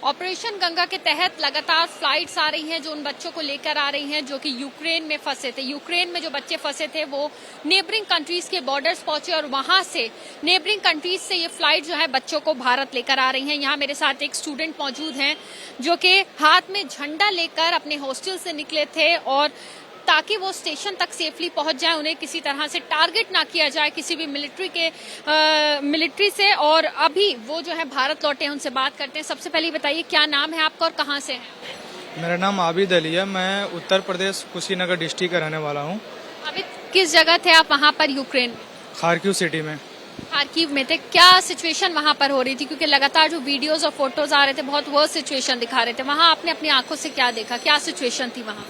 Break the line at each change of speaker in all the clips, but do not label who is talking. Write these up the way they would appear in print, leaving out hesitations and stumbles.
Operation Ganga के तहत लगातार फ्लाइट्स आ रही हैं जो उन बच्चों को लेकर आ रही हैं जो कि यूक्रेन में फंसे थे। यूक्रेन में जो बच्चे फंसे थे वो नेबरिंग कंट्रीज के बॉर्डर्स पहुंचे और वहां से नेबरिंग कंट्रीज से ये फ्लाइट जो है बच्चों को भारत लेकर आ रही हैं। यहाँ मेरे साथ एक स्टूडेंट मौजूद हैं जो कि हाथ में झंडा लेकर अपने हॉस्टल से निकले थे और ताकि वो स्टेशन तक सेफली पहुंच जाए, उन्हें किसी तरह से टारगेट ना किया जाए किसी भी मिलिट्री से। और अभी वो जो है भारत लौटे हैं, उनसे बात करते हैं। सबसे पहले बताइए क्या नाम है आपका और कहाँ से हैं?
मेरा नाम आबिद अली है। मैं उत्तर प्रदेश कुशीनगर डिस्ट्रिक्ट का रहने वाला हूँ।
आबिद, किस जगह थे आप वहाँ पर यूक्रेन में?
खारकिव सिटी में।
खारकीव में थे। क्या सिचुएशन वहाँ पर हो रही थी? क्योंकि लगातार जो वीडियोस और फोटोज आ रहे थे बहुत वर्स्ट सिचुएशन दिखा रहे थे। वहाँ आपने अपनी आंखों से क्या देखा, क्या सिचुएशन थी वहाँ?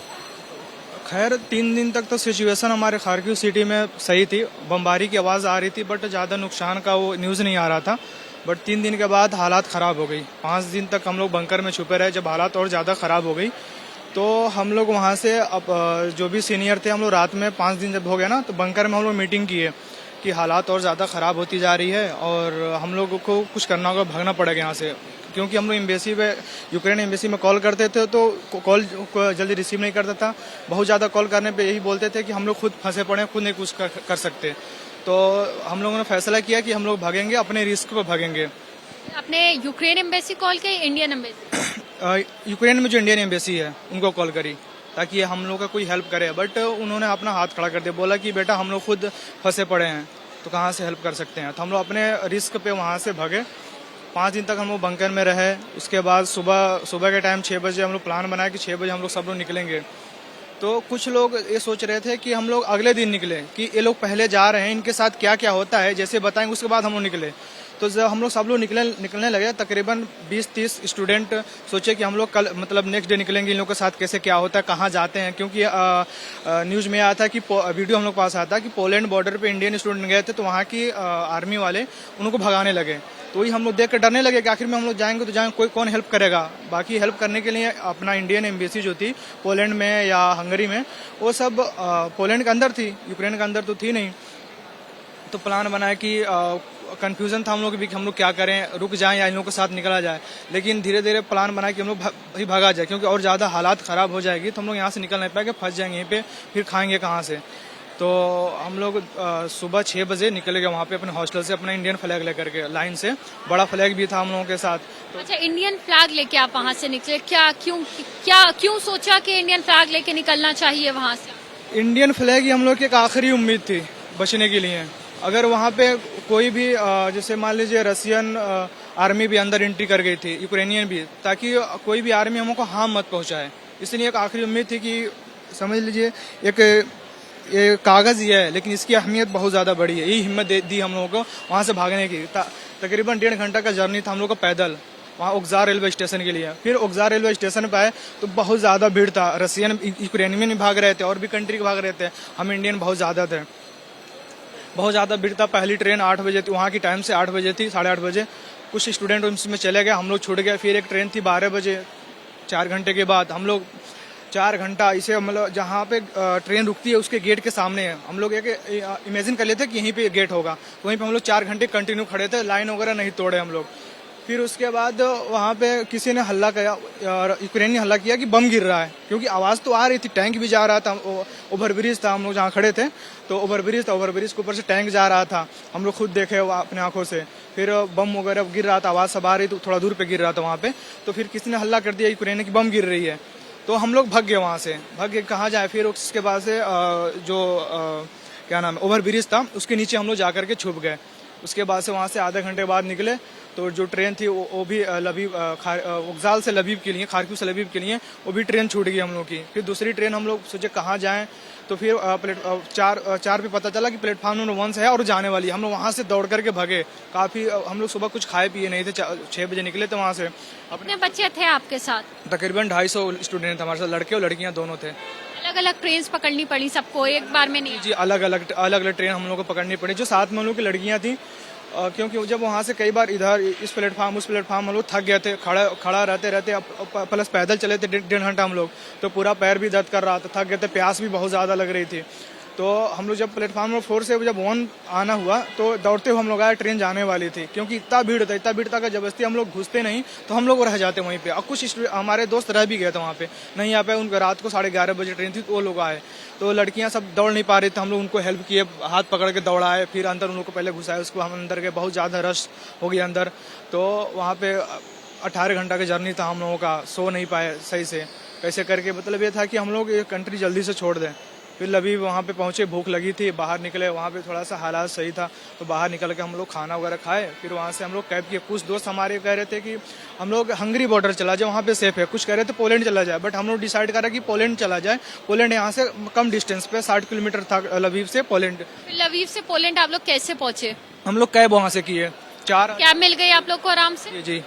खैर 3 दिन तक तो सिचुएशन हमारे खारकिव सिटी में सही थी। बमबारी की आवाज़ आ रही थी बट ज़्यादा नुकसान का वो न्यूज़ नहीं आ रहा था। बट 3 दिन के बाद हालात ख़राब हो गई। 5 दिन तक हम लोग बंकर में छुपे रहे। जब हालात और ज़्यादा ख़राब हो गई तो हम लोग वहाँ से अब जो भी सीनियर थे, हम लोग रात में 5 दिन जब हो गया ना तो बंकर में हम लोग मीटिंग किए कि हालात और ज़्यादा ख़राब होती जा रही है और हम लोगों को कुछ करना होगा, भागना पड़ेगा यहाँ से। क्योंकि हम लोग एम्बेसी पे, यूक्रेन एम्बेसी में कॉल करते थे तो कॉल जल्दी रिसीव नहीं करता था। बहुत ज़्यादा कॉल करने पे यही बोलते थे कि हम लोग खुद फंसे पड़े हैं, खुद नहीं कुछ कर सकते। तो हम लोगों ने फैसला किया कि हम लोग भागेंगे, अपने रिस्क पे भागेंगे।
आपने यूक्रेन एम्बेसी कॉल किया, इंडियन एम्बेसी?
यूक्रेन में जो इंडियन एम्बेसी है उनको कॉल करी ताकि हम लोग का कोई हेल्प करे। बट उन्होंने अपना हाथ खड़ा कर दिया, बोला कि बेटा हम लोग खुद फंसे पड़े हैं तो कहाँ से हेल्प कर सकते हैं। तो हम लोग अपने रिस्क पे वहाँ से भागे। 5 दिन तक हम लोग बंकर में रहे। उसके बाद सुबह के टाइम 6 बजे हम लोग प्लान बनाया कि 6 बजे हम लोग सब लोग निकलेंगे। तो कुछ लोग ये सोच रहे थे कि हम लोग अगले दिन निकले, कि ये लोग पहले जा रहे हैं, इनके साथ क्या क्या होता है जैसे बताएंगे उसके बाद हम लोग निकले। तो जब हम लोग सब लोग निकलने लगे, तकरीबन 20-30 स्टूडेंट सोचे कि हम लोग कल मतलब नेक्स्ट डे निकलेंगे, इन लोगों के साथ कैसे क्या होता है, कहाँ जाते हैं। क्योंकि न्यूज़ में आया था कि वीडियो हम लोग पास आया था कि पोलैंड बॉर्डर पे इंडियन स्टूडेंट गए थे तो वहाँ की आर्मी वाले उनको भगाने लगे। तो वही हम लोग देख कर डरने लगे कि आखिर में हम लोग जाएंगे तो जाएंगे, कौन हेल्प करेगा। बाकी हेल्प करने के लिए अपना इंडियन एम्बेसी जो थी पोलैंड में या हंगरी में, वो सब पोलैंड के अंदर थी, यूक्रेन के अंदर तो थी नहीं। तो प्लान बनाया कि कंफ्यूजन था हम लोग भी कि हम लोग क्या करें, रुक जाएं या इन लोगों के साथ निकला जाए। लेकिन धीरे धीरे प्लान बनाया कि हम लोग भागा जाए, क्योंकि और ज़्यादा हालात ख़राब हो जाएगी तो हम लोग यहाँ से निकल नहीं पाएंगे, फंस जाएंगे यहीं पे, फिर खाएंगे कहाँ से। तो हम लोग सुबह 6 बजे निकले गए वहाँ पे अपने हॉस्टल से, अपना इंडियन फ्लैग लेकर के लाइन से। बड़ा फ्लैग भी था हम लोगों के साथ। तो
अच्छा, इंडियन फ्लैग लेके आप वहाँ से निकले? क्यों सोचा कि इंडियन फ्लैग लेके निकलना चाहिए वहाँ से?
इंडियन फ्लैग ही हम लोग की एक आखिरी उम्मीद थी बचने के लिए। अगर वहाँ पे कोई भी जैसे मान लीजिए रशियन आर्मी भी अंदर एंट्री कर गई थी, यूक्रेनियन भी, ताकि कोई भी आर्मी हमको हार्म मत पहुँचाए, इसलिए एक आखिरी उम्मीद थी कि समझ लीजिए ये कागज़ ही है लेकिन इसकी अहमियत बहुत ज़्यादा बड़ी है। यही हिम्मत दी हम लोगों को वहाँ से भागने की। तकरीबन 1.5 घंटा का जर्नी था हम लोग का पैदल वहाँ ओक्सार रेलवे स्टेशन के लिए। फिर ओक्सार रेलवे स्टेशन पे आए तो बहुत ज़्यादा भीड़ था। रशियन यूक्रेनियन भी भाग रहे थे और भी कंट्री के भाग रहे थे, हम इंडियन बहुत ज़्यादा थे। बहुत ज़्यादा भीड़ था। पहली ट्रेन 8 बजे थी, वहाँ की टाइम से 8 बजे थी, 8:30 बजे। कुछ स्टूडेंट उसमें चले गए, हम लोग छूट गए। फिर एक ट्रेन थी 12 बजे। 4 घंटे के बाद हम लोग 4 घंटा इसे मतलब जहाँ पे ट्रेन रुकती है उसके गेट के सामने है। हम लोग एक इमेजिन कर लेते कि यहीं पे गेट होगा, तो वहीं पे हम लोग 4 घंटे कंटिन्यू खड़े थे, लाइन वगैरह नहीं तोड़े हम लोग। फिर उसके बाद वहाँ पे किसी ने हल्ला किया, यूक्रेन ने हल्ला किया कि बम गिर रहा है, क्योंकि आवाज़ तो आ रही थी, टैंक भी जा रहा था। ओवरब्रिज था, हम लोग जहाँ खड़े थे तो ओवरब्रिज था, ओवरब्रिज के ऊपर से टैंक जा रहा था, हम लोग खुद देखे अपने आंखों से। फिर बम वगैरह गिर रहा था, आवाज़ सब आ रही थी, थोड़ा दूर पे गिर रहा था वहाँ पे। तो फिर किसी ने हल्ला कर दिया यूक्रेन की बम गिर रही है, तो हम लोग भाग गए वहाँ से। भाग गए कहाँ जाए, फिर उसके बाद से जो क्या नाम है ओवरब्रिज था उसके नीचे हम लोग जा करके छुप गए। उसके बाद से वहाँ से आधे घंटे बाद निकले तो जो ट्रेन थी वो भी लबीब वोक्जाल से लबीब के लिए, खारकिव से लबीब के लिए, वो भी ट्रेन छूट गई हम लोग की। फिर दूसरी ट्रेन हम लोग सोचे कहाँ जाएं, तो फिर चार पे पता चला कि प्लेटफॉर्म नंबर 1 से है और जाने वाली है। हम लोग वहाँ से दौड़ करके भागे। काफ़ी हम लोग सुबह कुछ खाए पिए नहीं थे, 6 बजे निकले थे वहाँ से।
अपने बच्चे थे आपके साथ?
तकरीबन 250 स्टूडेंट थे हमारे साथ, लड़के और लड़कियाँ दोनों थे।
अलग अलग ट्रेन पकड़नी पड़ी सबको एक बार में? नहीं जी,
अलग अलग ट्रेन हम लोग को पकड़नी पड़ी। जो साथ में हम लोग की लड़कियाँ थी, क्योंकि जब वहाँ से कई बार इधर इस प्लेटफार्म उस प्लेटफार्म हम लोग थक गए थे, खड़ा रहते प्लस पैदल चले थे 1.5 घंटा हम लोग, तो पूरा पैर भी दर्द कर रहा था, थक गए थे, प्यास भी बहुत ज़्यादा लग रही थी। तो हम लोग जब प्लेटफॉर्म नंबर 4 से जब 1 आना हुआ तो दौड़ते हुए हम लोग आए, ट्रेन जाने वाली थी, क्योंकि इतना भीड़ था कि जबरदस्ती हम लोग घुसते नहीं तो हम लोग रह जाते वहीं पे। और कुछ हमारे दोस्त रह भी गए थे वहाँ पे, नहीं यहाँ पे उनका रात को 11:30 बजे ट्रेन थी तो वो लोग आए। तो लड़कियां सब दौड़ नहीं पा रही थी, हम लोग उनको हेल्प किए, हाथ पकड़ के दौड़ाए, फिर अंदर उन लोग को पहले घुसाए, उसको हम अंदर गए, बहुत ज़्यादा रश हो गया अंदर। तो वहाँ पे 18 घंटा का जर्नी था हम लोगों का, सो नहीं पाए सही से, कैसे करके मतलब ये था कि हम लोग ये कंट्री जल्दी से छोड़ दें। फिर अभी वहाँ पे पहुंचे, भूख लगी थी, बाहर निकले, वहाँ पे थोड़ा सा हालात सही था तो बाहर निकल के हम लोग खाना वगैरह खाए। फिर वहाँ से हम लोग कैब किए। कुछ दोस्त हमारे कह रहे थे कि हम लोग हंगरी बॉर्डर चला जाए, वहाँ पे सेफ है, कुछ कह रहे थे पोलैंड चला जाए, बट हम लोग डिसाइड करा कि पोलैंड चला जाए। पोलैंड यहाँ से कम डिस्टेंस पे 60 किलोमीटर था लवीव से पोलैंड।
लवीव से पोलैंड आप लोग कैसे पहुंचे?
हम लोग कैब वहाँ से किए, 4
कैब मिल गई आप लोग को आराम से?
जी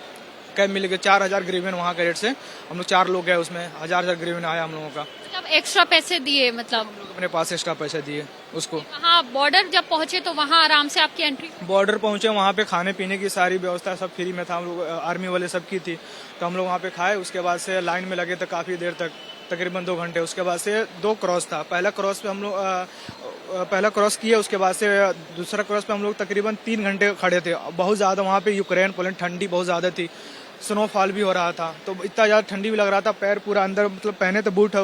कैब मिल गई, 4000 ग्रीवन वहाँ का रेट से। हम लोग 4 लोग गए, उसमें 1000 ग्रीवन आया हम लोगों का।
मतलब एक्स्ट्रा पैसे दिए? मतलब
हम लोग अपने पास एक्स्ट्रा पैसे दिए उसको।
वहाँ बॉर्डर जब पहुंचे तो वहाँ आराम से आपकी एंट्री?
बॉर्डर पहुंचे, वहाँ पे खाने पीने की सारी व्यवस्था सब फ्री में था, हम लोग आर्मी वाले सब की थी, तो हम लोग वहाँ पे खाए। उसके बाद से लाइन में लगे थे काफ़ी देर तक, तकरीबन 2 घंटे। उसके बाद से 2 क्रॉस था, पहला क्रॉस पे हम लोग पहला क्रॉस किया, उसके बाद से दूसरा क्रॉस पे हम लोग तकरीबन 3 घंटे खड़े थे। बहुत ज़्यादा वहाँ पे यूक्रेन पोलैंड ठंडी बहुत ज़्यादा थी, स्नोफॉल भी हो रहा था, तो इतना ज़्यादा ठंडी भी लग रहा था। पैर पूरा अंदर, मतलब पहने तो बूट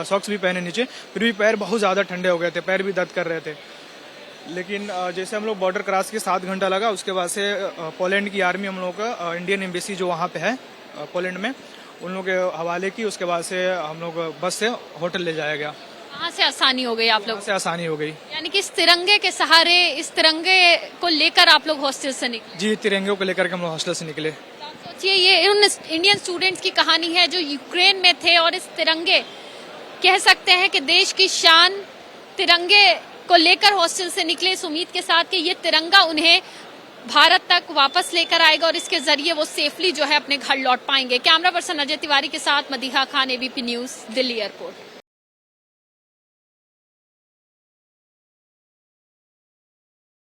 सॉक्स भी पहने नीचे, फिर भी पैर बहुत ज़्यादा ठंडे हो गए थे, पैर भी दर्द कर रहे थे। लेकिन जैसे हम लोग बॉर्डर क्रॉस के 7 घंटा लगा, उसके बाद से पोलैंड की आर्मी हम लोग का इंडियन एम्बेसी जो वहाँ पे है पोलैंड में, उन लोग के हवाले की। उसके बाद से हम लोग बस से होटल ले जाया गया।
वहाँ से आसानी हो गई आप लोग
से आसानी हो गई,
यानी कि इस तिरंगे के सहारे, इस तिरंगे को लेकर आप लोग हॉस्टल से निकले?
जी, तिरंगे को लेकर के हम लोग हॉस्टल से निकले।
सोचिए, ये उन इंडियन स्टूडेंट्स की कहानी है जो यूक्रेन में थे और इस तिरंगे, कह सकते हैं कि देश की शान, तिरंगे को लेकर हॉस्टल से निकले इस उम्मीद के साथ कि ये तिरंगा उन्हें भारत तक वापस लेकर आएगा और इसके जरिए वो सेफली जो है अपने घर लौट पाएंगे। कैमरा पर्सन अजय तिवारी के साथ Madiha Khan, ABP news, Delhi airport.